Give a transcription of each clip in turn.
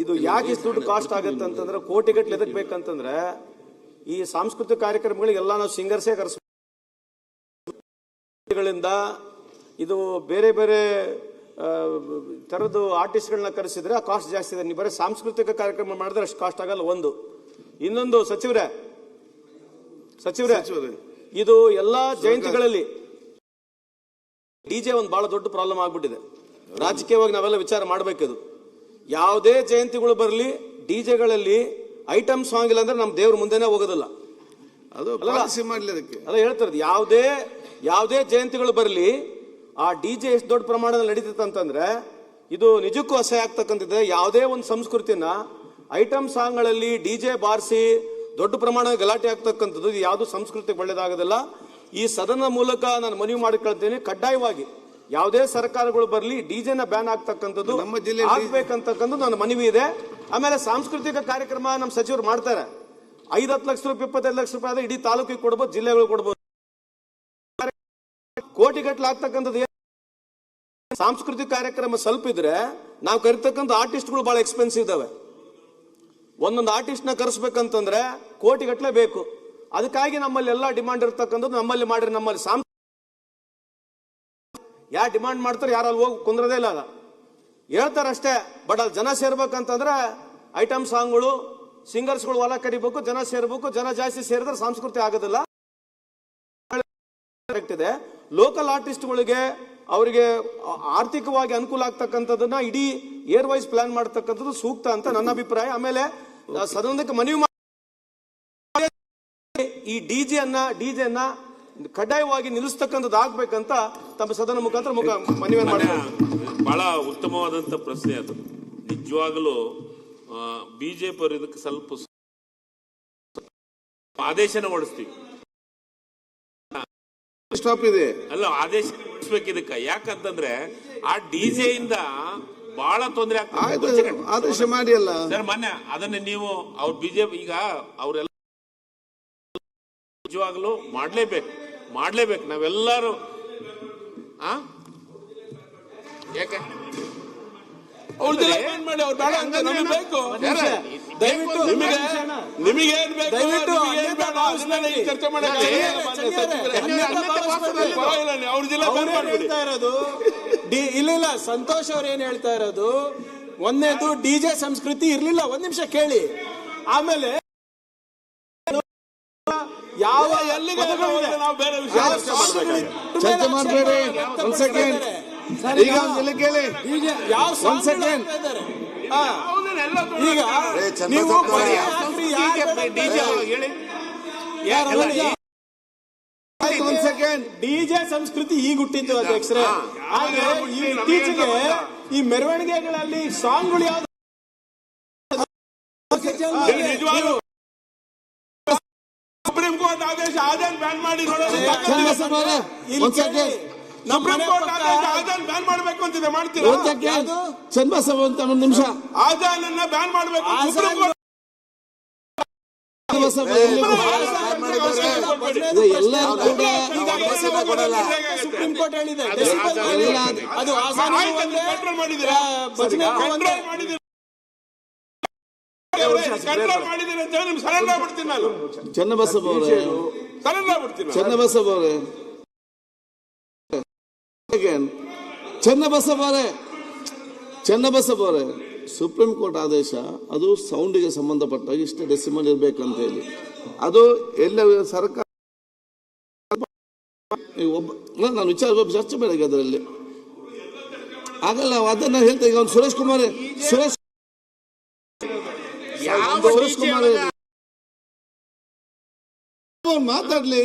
ಇದು ಯಾಕೆ ಇಷ್ಟು ದುಡ್ಡು ಕಾಸ್ಟ್ ಆಗುತ್ತೆ ಅಂತಂದ್ರೆ ಕೋಟಿಗಟ್ಟಲೆ ಎದಕ್ ಬೇಕಂತಂದ್ರೆ ಈ ಸಾಂಸ್ಕೃತಿಕ ಕಾರ್ಯಕ್ರಮಗಳಿಗೆಲ್ಲ ನಾವು ಸಿಂಗರ್ಸೇ ಕರೆಸ್ಗಳಿಂದ ಇದು ಬೇರೆ ಬೇರೆ ತರದ್ದು ಆರ್ಟಿಸ್ಟ್ಗಳನ್ನ ಕರೆಸಿದ್ರೆ ಆ ಕಾಸ್ಟ್ ಜಾಸ್ತಿ ಇದೆ. ನೀವು ಬರೀ ಸಾಂಸ್ಕೃತಿಕ ಕಾರ್ಯಕ್ರಮ ಮಾಡಿದ್ರೆ ಅಷ್ಟು ಕಾಸ್ಟ್ ಆಗಲ್ಲ. ಒಂದು ಇನ್ನೊಂದು ಸಚಿವರೇ ಇದು ಎಲ್ಲಾ ಜಯಂತಿಗಳಲ್ಲಿ ಡಿಜೆ ಒಂದು ಬಹಳ ದೊಡ್ಡ ಪ್ರಾಬ್ಲಮ್ ಆಗ್ಬಿಟ್ಟಿದೆ. ರಾಜಕೀಯವಾಗಿ ನಾವೆಲ್ಲ ವಿಚಾರ ಮಾಡಬೇಕಿದು. ಯಾವುದೇ ಜಯಂತಿಗಳು ಬರಲಿ ಡಿಜೆಗಳಲ್ಲಿ ಐಟಮ್ ಸಾಂಗ್ ಇಲ್ಲ ಅಂದ್ರೆ ನಮ್ಮ ದೇವ್ರ ಮುಂದೆನೆ ಹೋಗೋದಿಲ್ಲ. ಅದು ಅಲ್ಲ ಹೇಳ್ತಾರೆ, ಯಾವುದೇ ಜಯಂತಿಗಳು ಬರಲಿ ಆ ಡಿಜೆ ಎಷ್ಟು ದೊಡ್ಡ ಪ್ರಮಾಣದಲ್ಲಿ ನಡೀತೈತೆ ಅಂತಂದ್ರೆ ಇದು ನಿಜಕ್ಕೂ ಅಸಹ್ಯ ಆಗ್ತಕ್ಕಂಥದ್ದೆ. ಯಾವುದೇ ಒಂದು ಸಂಸ್ಕೃತಿನ ಐಟಮ್ ಸಾಂಗ್ಗಳಲ್ಲಿ ಡಿಜೆ ಬಾರಿಸಿ ದೊಡ್ಡ ಪ್ರಮಾಣ ಗಲಾಟೆ ಆಗ್ತಕ್ಕಂಥದ್ದು ಇದು ಯಾವುದು ಸಂಸ್ಕೃತಿಗೆ ಒಳ್ಳೇದಾಗೋದಿಲ್ಲ. ಈ ಸದನ ಮೂಲಕ ನಾನು ಮನವಿ ಮಾಡಿಕೊಳ್ತೀನಿ, ಕಡ್ಡಾಯವಾಗಿ ಯಾವುದೇ ಸರ್ಕಾರಗಳು ಬರಲಿ ಡಿಜೆನ ಬ್ಯಾನ್ ಆಗ್ತಕ್ಕಂಥದ್ದು ಆಗ್ಬೇಕಂತಕ್ಕಂಥದ್ದು ನನ್ನ ಮನವಿ ಇದೆ. ಆಮೇಲೆ ಸಾಂಸ್ಕೃತಿಕ ಕಾರ್ಯಕ್ರಮ ನಮ್ಮ ಸಚಿವರು ಮಾಡ್ತಾರೆ. 5-10 ಲಕ್ಷ ರೂಪಾಯಿ 25 ಲಕ್ಷ ರೂಪಾಯಿ ಆದ್ರೆ ಇಡೀ ತಾಲೂಕಿಗೆ ಕೊಡ್ಬೋದು, ಜಿಲ್ಲೆಗಳು ಕೊಡ್ಬೋದು. ಕೋಟಿಗಟ್ಟಲೆ ಆಗ್ತಕ್ಕಂಥದ್ದು ಸಾಂಸ್ಕೃತಿಕ ಕಾರ್ಯಕ್ರಮ ಸ್ವಲ್ಪ ಇದ್ರೆ ನಾವು ಕರಿತಕ್ಕಂಥ ಆರ್ಟಿಸ್ಟ್ಗಳು ಬಹಳ ಎಕ್ಸ್ಪೆನ್ಸಿವ್ ಇದಾವೆ. ಒಂದೊಂದು ಆರ್ಟಿಸ್ಟ್ ನ ಕರೆಸ್ಬೇಕಂತಂದ್ರೆ ಕೋಟಿಗಟ್ಟಲೆ ಬೇಕು. ಅದಕ್ಕಾಗಿ ನಮ್ಮಲ್ಲಿ ಎಲ್ಲ ಡಿಮಾಂಡ್ ಇರ್ತಕ್ಕಂಥದ್ದು ನಮ್ಮಲ್ಲಿ ಮಾಡ್ರಿ. ನಮ್ಮಲ್ಲಿ ಯಾರು ಡಿಮಾಂಡ್ ಮಾಡ್ತಾರೆ ಯಾರು ಅಲ್ಲಿ ಹೋಗಿ ಕುಂದ್ರದೇ ಇಲ್ಲ. ಹೇಳ್ತಾರಷ್ಟೇ, ಬಟ್ ಅಲ್ಲಿ ಜನ ಸೇರ್ಬೇಕಂತಂದ್ರೆ ಐಟಮ್ ಸಾಂಗ್ಗಳು ಸಿಂಗರ್ಸ್ಗಳು ಹೊಲ ಕರಿಬೇಕು, ಜನ ಸೇರ್ಬೇಕು. ಜನ ಜಾಸ್ತಿ ಸೇರಿದ್ರೆ ಸಂಸ್ಕೃತಿ ಆಗೋದಿಲ್ಲ. ಇದೆ ಲೋಕಲ್ ಆರ್ಟಿಸ್ಟ್ಗಳಿಗೆ ಅವರಿಗೆ ಆರ್ಥಿಕವಾಗಿ ಅನುಕೂಲ ಆಗ್ತಕ್ಕಂಥದ್ದನ್ನ ಇಡೀ ಏರ್ ವೈಸ್ ಪ್ಲಾನ್ ಮಾಡ್ತಕ್ಕಂಥದ್ದು ಸೂಕ್ತ ಅಂತ ನನ್ನ ಅಭಿಪ್ರಾಯ. ಆಮೇಲೆ ಸದನಕ್ಕೆ ಮನವಿ ಈ ಡಿಜೆಯನ್ನ ಕಡ್ಡಾಯವಾಗಿ ನಿಲ್ಲಿಸ್ತಕ್ಕಂಥದ್ದು ಆಗ್ಬೇಕಂತ ತಮ್ಮ ಸದನ ಮುಖಾಂತರ ಮನವಿ ಮಾಡಿ. ಬಹಳ ಉತ್ತಮವಾದಂತ ಪ್ರಶ್ನೆ ಅದು. ನಿಜವಾಗಲೂ ಬಿಜೆಪಿ ಅವರು ಇದಕ್ಕೆ ಸ್ವಲ್ಪ ಆದೇಶನ ಹೊಡಿಸ್ತೀವಿ. ಸ್ಟಾಪ್ ಇದೆ ಅಲ್ಲ, ಆದೇಶ ಹೊಡಿಸ್ಬೇಕು ಇದಕ್ಕೆ. ಯಾಕಂತಂದ್ರೆ ಆ ಡಿಜೆ ಇಂದ ಬಹಳ ತೊಂದರೆ ಆಗ್ತದೆ. ಆದೇಶ ಮಾಡಿ ಅಲ್ಲ ಸರ್, ಮೊನ್ನೆ ಅದನ್ನ ನೀವು ಅವ್ರ ಬಿಜೆಪಿ ಈಗ ಅವರೆಲ್ಲ ನಿಜವಾಗ್ಲೂ ಮಾಡ್ಲೇಬೇಕು ನಾವೆಲ್ಲರೂ. ಯಾಕೆ ಚರ್ಚೆ ಇಲ್ಲ. ಸಂತೋಷ್ ಅವ್ರು ಏನ್ ಹೇಳ್ತಾ ಇರೋದು, ಒಂದೇದು ಡಿಜೆ ಸಂಸ್ಕೃತಿ ಇರ್ಲಿಲ್ಲ. ಒಂದ್ ನಿಮಿಷ ಕೇಳಿ. ಆಮೇಲೆ ಯಾವ ನಾವು ಬೇರೆ ವಿಷಯ ಚರ್ಚೆ ಮಾಡಬೇಡಿ. ಒಂದ್ ಸೆಕೆಂಡ್ ಈಗ ಕೇಳಿ. ಯಾವ ಸೆಕೆಂಡ್ ಈಗ ನೀವು ಒಂದ್ ಸೆಕೆಂಡ್ ಡಿಜೆ ಸಂಸ್ಕೃತಿ ಈಗ ಹುಟ್ಟಿದ್ದು ಅಧ್ಯಕ್ಷರೇ. ಹಾಗೆ ಇತ್ತೀಚೆಗೆ ಈ ಮೆರವಣಿಗೆಗಳಲ್ಲಿ ಸಾಂಗ್ಗಳು ಯಾವ್ದು ಸುಪ್ರೀಂ ಕೋರ್ಟ್ ಆದೇಶ ಆಜಾನ್ ಬ್ಯಾನ್ ಮಾಡಿ ಸುಪ್ರೀಂ ಕೋರ್ಟ್ ಆಜಾನ್ ಬ್ಯಾನ್ ಮಾಡಬೇಕು ಅಂತಿದೆ, ಮಾಡ್ತೀರಾ? ಚನ್ನಬಸವ ಅಂತ ಒಂದು ನಿಮಿಷ ಆಜಾನ್ ಅನ್ನ ಬ್ಯಾನ್ ಮಾಡಬೇಕು. ಸುಪ್ರೀಂ ಕೋರ್ಟ್ ಸುಪ್ರೀಂ ಕೋರ್ಟ್ ಹೇಳಿದೆ ಅದು ಕಂಟ್ರೋಲ್ ಮಾಡಿದ್ದೀರಾ ಅಂತ ಹೇಳಿ ನಿಮ್ಗೆ ಸರೆಂಡರ್ ಆಗ್ಬಿಡ್ತೀನಿ ನಾನು. ಚನ್ನಬಸವ ಅವರೇ ಚನ್ನಬಸವ ಅವರೇ ಸುಪ್ರೀಂ ಕೋರ್ಟ್ ಆದೇಶ ಅದು ಸೌಂಡಿಗೆ ಸಂಬಂಧಪಟ್ಟಾಗ ಇಷ್ಟು ಡೆಸಿಮಲ್ ಇರ್ಬೇಕಂತ ಹೇಳಿ ಅದು ಎಲ್ಲ ಸರ್ಕಾರ ನಾನು ವಿಚಾರ ಚರ್ಚೆ ಬೇಡ ಅದರಲ್ಲಿ ಆಗಲ್ಲ. ಅದನ್ನ ಹೇಳ್ತಾ ಈಗ ಸುರೇಶ್ ಕುಮಾರ್ ಮಾತಾಡ್ಲಿ.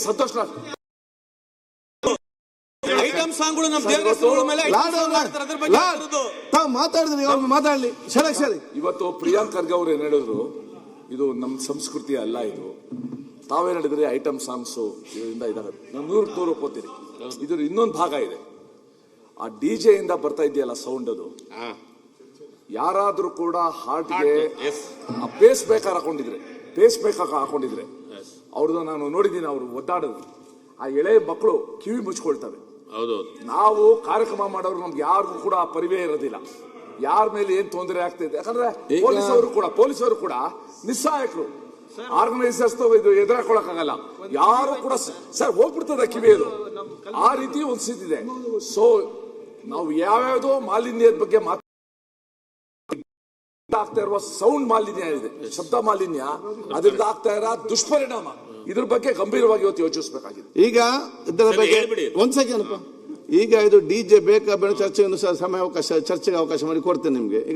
ಸಂತೋಷ್ ಐಟಮ್ ಸಾಂಗ್ಗಳು ನಮ್ಮ ದೇವಸ್ಥಾನಗಳ ಮೇಲೆ ಮಾತಾಡಿದ್ರಿ, ಮಾತಾಡ್ಲಿ. ಸರಿ. ಇವತ್ತು ಪ್ರಿಯಾಂಕ್ ಖರ್ಗೆ ಅವ್ರು ಏನ್ ಹೇಳಿದ್ರು, ಇದು ನಮ್ಮ ಸಂಸ್ಕೃತಿ ಅಲ್ಲ. ಇದು ತಾವೇನ್ ಹೇಳಿದ್ರಿ, ಐಟಮ್ ಸಾಂಗ್ಸು ಇದರಿಂದ ಇದಾವೆ. ನಾನು 100 ಒಪ್ಕೋತೀನಿ. ಇದ್ರ ಇನ್ನೊಂದು ಭಾಗ ಇದೆ, ಆ ಡಿಜೆ ಇಂದ ಬರ್ತಾ ಇದೆಯಲ್ಲ ಸೌಂಡ್, ಅದು ಯಾರಾದ್ರೂ ಕೂಡ ಹಾರ್ಟ್ಗೆ ಆ ಪೇಸ್ ಬೇಕರ್ ಹಾಕೊಂಡಿದ್ರೆ ಅವ್ರದ್ದು ನಾನು ನೋಡಿದ್ದೀನಿ. ಅವ್ರು ಒದ್ದಾಡೋದು, ಆ ಎಳೆ ಮಕ್ಕಳು ಕಿವಿ ಮುಚ್ಕೊಳ್ತವೆ. ನಾವು ಕಾರ್ಯಕ್ರಮ ಮಾಡೋರು ನಮ್ಗೆ ಯಾರಿಗೂ ಕೂಡ ಪರಿವೇ ಇರೋದಿಲ್ಲ. ಯಾರ ಮೇಲೆ ಏನ್ ತೊಂದರೆ ಆಗ್ತಿದೆ. ಯಾಕಂದ್ರೆ ಪೊಲೀಸರು ಕೂಡ ನಿಸ್ಸಹಾಯಕರು, ಆರ್ಗನೈಸರ್ಸ್ ಇದು ಎದುರಾಕೊಳ್ಳಕ್ಕಾಗಲ್ಲ. ಯಾರು ಕೂಡ ಸರ್ ಹೋಗ್ಬಿಡ್ತದೆ ಕಿವಿಯದು, ಆ ರೀತಿ ಒಂದು ಸ್ಥಿತಿ ಇದೆ. ಸೊ ನಾವು ಯಾವ್ಯಾವುದೋ ಮಾಲಿನ್ಯದ ಬಗ್ಗೆ ಆಗ್ತಾ ಇರುವ ಸೌಂಡ್ ಮಾಲಿನ್ಯ ಇದೆ, ಶಬ್ದ ಮಾಲಿನ್ಯ, ಅದರಿಂದ ಆಗ್ತಾ ಇರೋ ದುಷ್ಪರಿಣಾಮ, ಇದ್ರ ಬಗ್ಗೆ ಗಂಭೀರವಾಗಿ ಇವತ್ತು ಯೋಚಿಸಬೇಕಾಗಿದೆ. ಈಗ ಇದರ ಬಗ್ಗೆ ಒಂದ್ ಸೆಕೆಂಡ್, ಈಗ ಇದು ಡಿಜೆ ಬೇಕಾ ಬೇಡ ಚರ್ಚೆಯನ್ನು ಚರ್ಚೆಗೆ ಅವಕಾಶ ಮಾಡಿ ಕೊಡ್ತೇನೆ ನಿಮ್ಗೆ.